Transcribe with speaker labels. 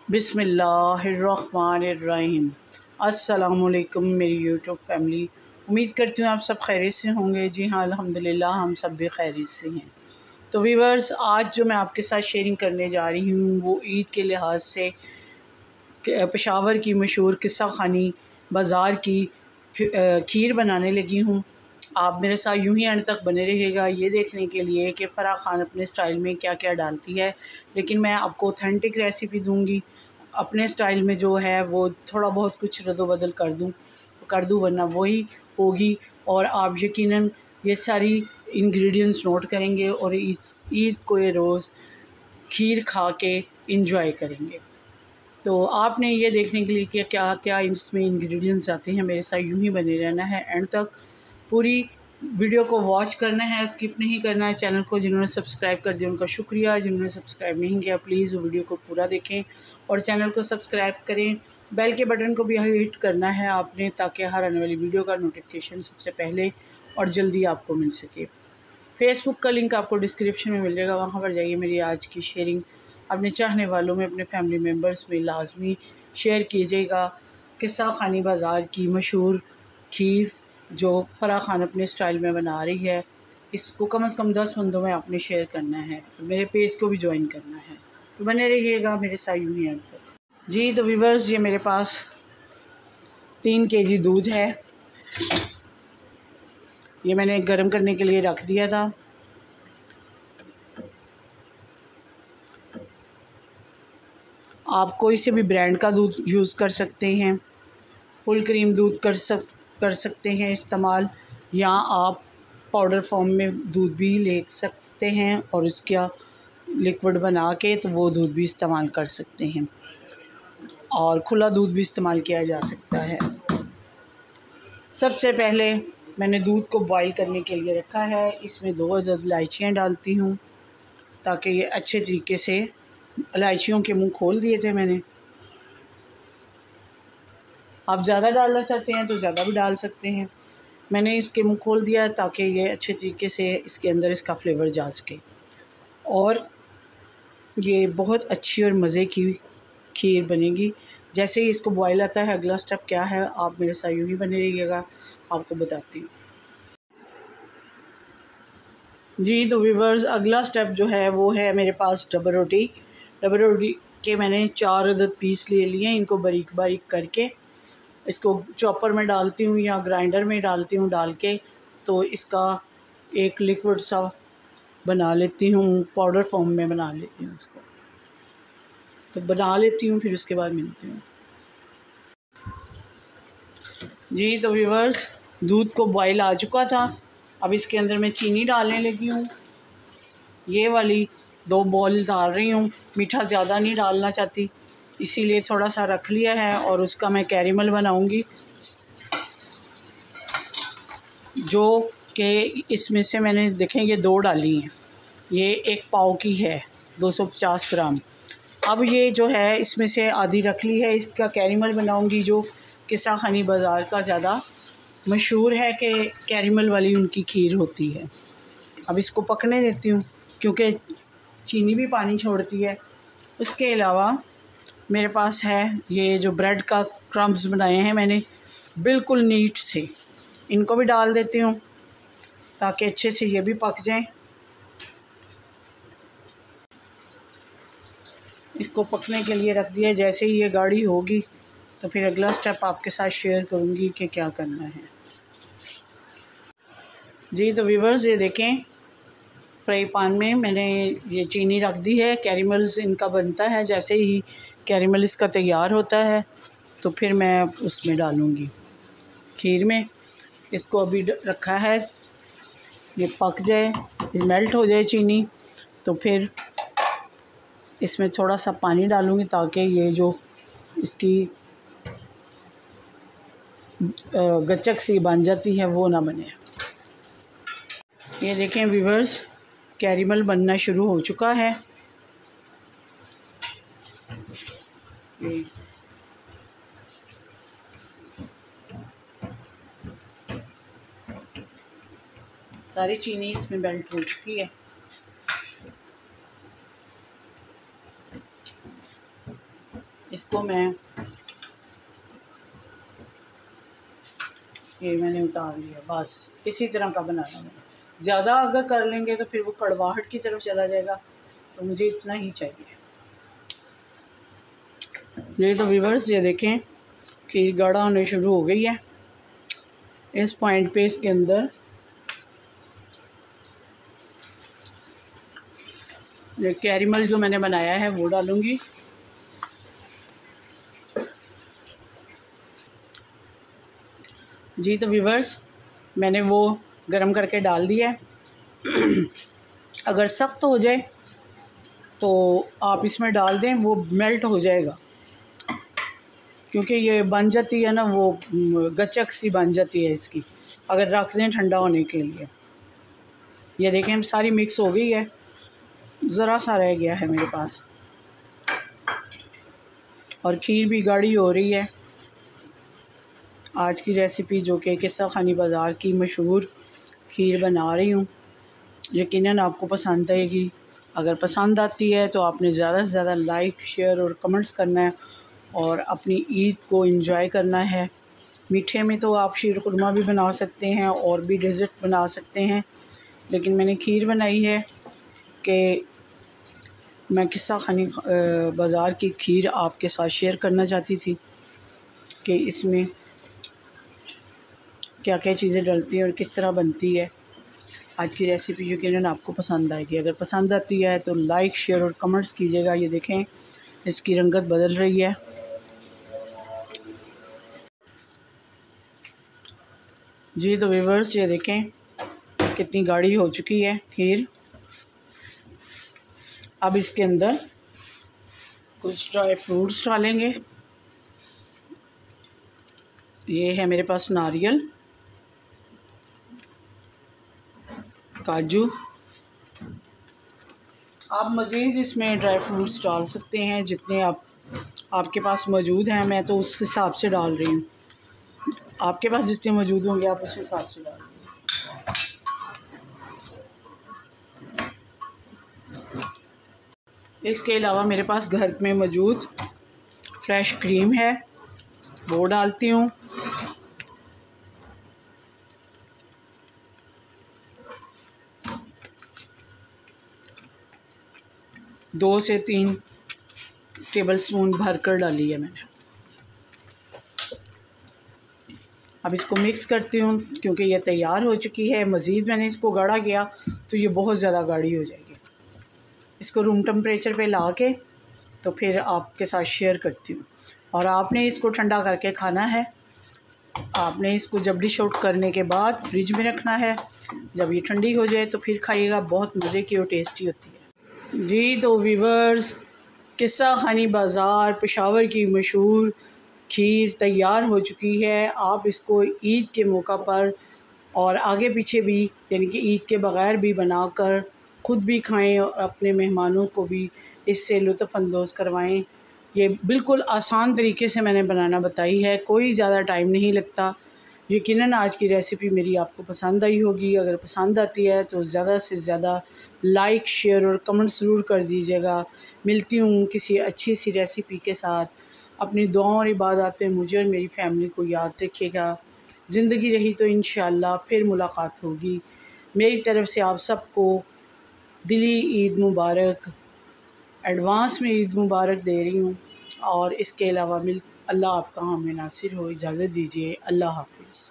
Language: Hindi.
Speaker 1: बिस्मिल्लाहिर्रहमानिर्रहीम। अस्सलामुअलैकुम मेरी यूट्यूब फैमिली। उम्मीद करती हूँ आप सब खैरियत से होंगे। जी हाँ, अल्हम्दुलिल्लाह हम सब भी खैरियत से हैं। तो व्यूअर्स, आज जो मैं आपके साथ शेयरिंग करने जा रही हूँ वो ईद के लिहाज से पेशावर की मशहूर किस्सा खानी बाज़ार की खीर बनाने लगी हूँ। आप मेरे साथ यूं ही एंड तक बने रहिएगा ये देखने के लिए कि फ़राह खान अपने स्टाइल में क्या क्या डालती है। लेकिन मैं आपको ऑथेंटिक रेसिपी दूंगी। अपने स्टाइल में जो है वो थोड़ा बहुत कुछ रद्द-बदल कर दूँ वरना वही होगी। और आप यकीनन ये सारी इंग्रेडिएंट्स नोट करेंगे और ईद को ये रोज़ खीर खा के इंजॉय करेंगे। तो आपने ये देखने के लिए कि क्या क्या इसमें इंग्रेडिएंट्स आते हैं, मेरे साथ यूं ही बने रहना है एंड तक। पूरी वीडियो को वॉच करना है, स्किप नहीं करना है। चैनल को जिन्होंने सब्सक्राइब कर दिया उनका शुक्रिया, जिन्होंने सब्सक्राइब नहीं किया प्लीज़ वो वीडियो को पूरा देखें और चैनल को सब्सक्राइब करें। बेल के बटन को भी हिट करना है आपने, ताकि हर आने वाली वीडियो का नोटिफिकेशन सबसे पहले और जल्दी आपको मिल सके। फेसबुक का लिंक आपको डिस्क्रिप्शन में मिल जाएगा, वहाँ पर जाइए। मेरी आज की शेयरिंग अपने चाहने वालों में, अपने फैमिली मेम्बर्स में लाजमी शेयर कीजिएगा। किस्सा खानी बाज़ार की मशहूर खीर जो फ़राह खान अपने स्टाइल में बना रही है, इसको कम से कम 10 बंदों में आपने शेयर करना है। तो मेरे पेज को भी ज्वाइन करना है। तो बने रहिएगा मेरे साथ यूं ही अंत तक। जी तो व्यूअर्स, ये मेरे पास 3 केजी दूध है। ये मैंने गर्म करने के लिए रख दिया था। आप कोई से भी ब्रांड का दूध यूज़ कर सकते हैं। फुल क्रीम दूध कर सकते हैं इस्तेमाल, या आप पाउडर फॉर्म में दूध भी ले सकते हैं और इसका लिक्विड बना के तो वो दूध भी इस्तेमाल कर सकते हैं, और खुला दूध भी इस्तेमाल किया जा सकता है। सबसे पहले मैंने दूध को बॉईल करने के लिए रखा है। इसमें 2 अदद इलायचियाँ डालती हूँ ताकि ये अच्छे तरीके से, इलायचियों के मुंह खोल दिए थे मैंने। आप ज़्यादा डालना चाहते हैं तो ज़्यादा भी डाल सकते हैं। मैंने इसके मुंह खोल दिया ताकि ये अच्छे तरीके से इसके अंदर इसका फ्लेवर जा सके और ये बहुत अच्छी और मज़े की खीर बनेगी। जैसे ही इसको बॉयल आता है, अगला स्टेप क्या है आप मेरे साथ यूँ ही बने रहिएगा, आपको बताती हूँ। जी तो व्यूअर्स, अगला स्टेप जो है वो है मेरे पास डबल रोटी। डबल रोटी के मैंने 4 अदद पीस ले लिए हैं। इनको बारीक बारीक करके इसको चॉपर में डालती हूँ या ग्राइंडर में डालती हूँ। डाल के तो इसका एक लिक्विड सा बना लेती हूँ, पाउडर फॉर्म में बना लेती हूँ इसको। तो बना लेती हूँ, फिर उसके बाद मिलती हूँ। जी तो व्यूअर्स, दूध को बॉयल आ चुका था। अब इसके अंदर मैं चीनी डालने लगी हूँ। ये वाली 2 बॉल डाल रही हूँ। मीठा ज़्यादा नहीं डालना चाहती, इसीलिए थोड़ा सा रख लिया है और उसका मैं कैरेमल बनाऊँगी, जो कि इसमें से मैंने देखेंगे 2 डाली हैं। ये 1 पाव की है, 250 ग्राम। अब ये जो है इसमें से आधी रख ली है। इसका कैरेमल बनाऊंगी, जो किस्सा खानी बाज़ार का ज़्यादा मशहूर है कि कैरेमल वाली उनकी खीर होती है। अब इसको पकने देती हूँ क्योंकि चीनी भी पानी छोड़ती है। उसके अलावा मेरे पास है ये जो ब्रेड का क्रम्स बनाए हैं मैंने बिल्कुल नीट से, इनको भी डाल देती हूँ ताकि अच्छे से ये भी पक जाएं। इसको पकने के लिए रख दिया। जैसे ही ये गाढ़ी होगी तो फिर अगला स्टेप आपके साथ शेयर करूँगी कि क्या करना है। जी तो व्यूअर्स, ये देखें, फ्राई पैन में मैंने ये चीनी रख दी है। कैरेमल्स इनका बनता है, जैसे ही कैरेमल इसका तैयार होता है तो फिर मैं उसमें डालूँगी खीर में। इसको अभी रखा है, ये पक जाए, ये मेल्ट हो जाए चीनी, तो फिर इसमें थोड़ा सा पानी डालूँगी ताकि ये जो इसकी गचक सी बन जाती है वो ना बने। ये देखें व्यूअर्स, कैरेमल बनना शुरू हो चुका है। सारी चीनी इसमें मेल्ट हो चुकी है। इसको मैं ये मैंने उतार लिया। बस इसी तरह का बनाना है। ज़्यादा अगर कर लेंगे तो फिर वो कड़वाहट की तरफ चला जाएगा, तो मुझे इतना ही चाहिए। ये तो व्यूअर्स ये देखें खीर गाढ़ा होने शुरू हो गई है। इस पॉइंट पे इसके अंदर ये कैरेमल जो मैंने बनाया है वो डालूँगी। जी तो व्यूअर्स मैंने वो गरम करके डाल दिया है। अगर सख्त हो जाए तो आप इसमें डाल दें, वो मेल्ट हो जाएगा, क्योंकि ये बन जाती है ना, वो गचक सी बन जाती है इसकी, अगर रख दें ठंडा होने के लिए। ये देखें सारी मिक्स हो गई है, ज़रा सा रह गया है मेरे पास, और खीर भी गाढ़ी हो रही है। आज की रेसिपी जो कि किस्सा खानी बाज़ार की मशहूर खीर बना रही हूँ, यकीनन आपको पसंद आएगी। अगर पसंद आती है तो आपने ज़्यादा से ज़्यादा लाइक, शेयर और कमेंट्स करना है और अपनी ईद को एंजॉय करना है। मीठे में तो आप शीर खुरमा भी बना सकते हैं और भी डेज़र्ट बना सकते हैं, लेकिन मैंने खीर बनाई है कि मैं किस्सा खानी बाज़ार की खीर आपके साथ शेयर करना चाहती थी कि इसमें क्या क्या चीज़ें डलती हैं और किस तरह बनती है। आज की रेसिपी यकीनन आपको पसंद आएगी। अगर पसंद आती है तो लाइक, शेयर और कमेंट्स कीजिएगा। ये देखें इसकी रंगत बदल रही है। जी तो व्यूअर्स ये देखें कितनी गाढ़ी हो चुकी है खीर। अब इसके अंदर कुछ ड्राई फ्रूट्स डालेंगे। ये है मेरे पास नारियल, काजू। आप मज़ीद इसमें ड्राई फ्रूट्स डाल सकते हैं जितने आपके पास मौजूद हैं। मैं तो उस हिसाब से डाल रही हूँ, आपके पास जितने मौजूद होंगे आप उस हिसाब से डाल। इसके अलावा मेरे पास घर में मौजूद फ्रेश क्रीम है, वो डालती हूँ। दो से 3 टेबलस्पून भरकर डाली है मैंने। अब इसको मिक्स करती हूँ क्योंकि ये तैयार हो चुकी है। मज़ीद मैंने इसको गाढ़ा किया तो ये बहुत ज़्यादा गाढ़ी हो जाएगी। इसको रूम टेम्परेचर पे ला के तो फिर आपके साथ शेयर करती हूँ। और आपने इसको ठंडा करके खाना है। आपने इसको जब डिश आउट करने के बाद फ्रिज में रखना है। जब ये ठंडी हो जाए तो फिर खाइएगा, बहुत मज़े की और टेस्टी होती है। जी तो व्यूअर्स किस्सा खानी बाज़ार पेशावर की मशहूर खीर तैयार हो चुकी है। आप इसको ईद के मौका पर और आगे पीछे भी, यानी कि ईद के बग़ैर भी बनाकर ख़ुद भी खाएं और अपने मेहमानों को भी इससे लुत्फ़ अंदोज़ करवाएं। ये बिल्कुल आसान तरीके से मैंने बनाना बताई है, कोई ज़्यादा टाइम नहीं लगता। यकीनन आज की रेसिपी मेरी आपको पसंद आई होगी। अगर पसंद आती है तो ज़्यादा से ज़्यादा लाइक, शेयर और कमेंट ज़रूर कर दीजिएगा। मिलती हूँ किसी अच्छी सी रेसिपी के साथ। अपनी दुआओं और इबादत में मुझे और मेरी फैमिली को याद रखिएगा। ज़िंदगी रही तो इंशाअल्लाह फिर मुलाकात होगी। मेरी तरफ़ से आप सबको दिली ईद मुबारक, एडवांस में ईद मुबारक दे रही हूँ। और इसके अलावा अल्लाह आपका हमें नासिर हो। इजाज़त दीजिए। अल्लाह हाफ़िज़।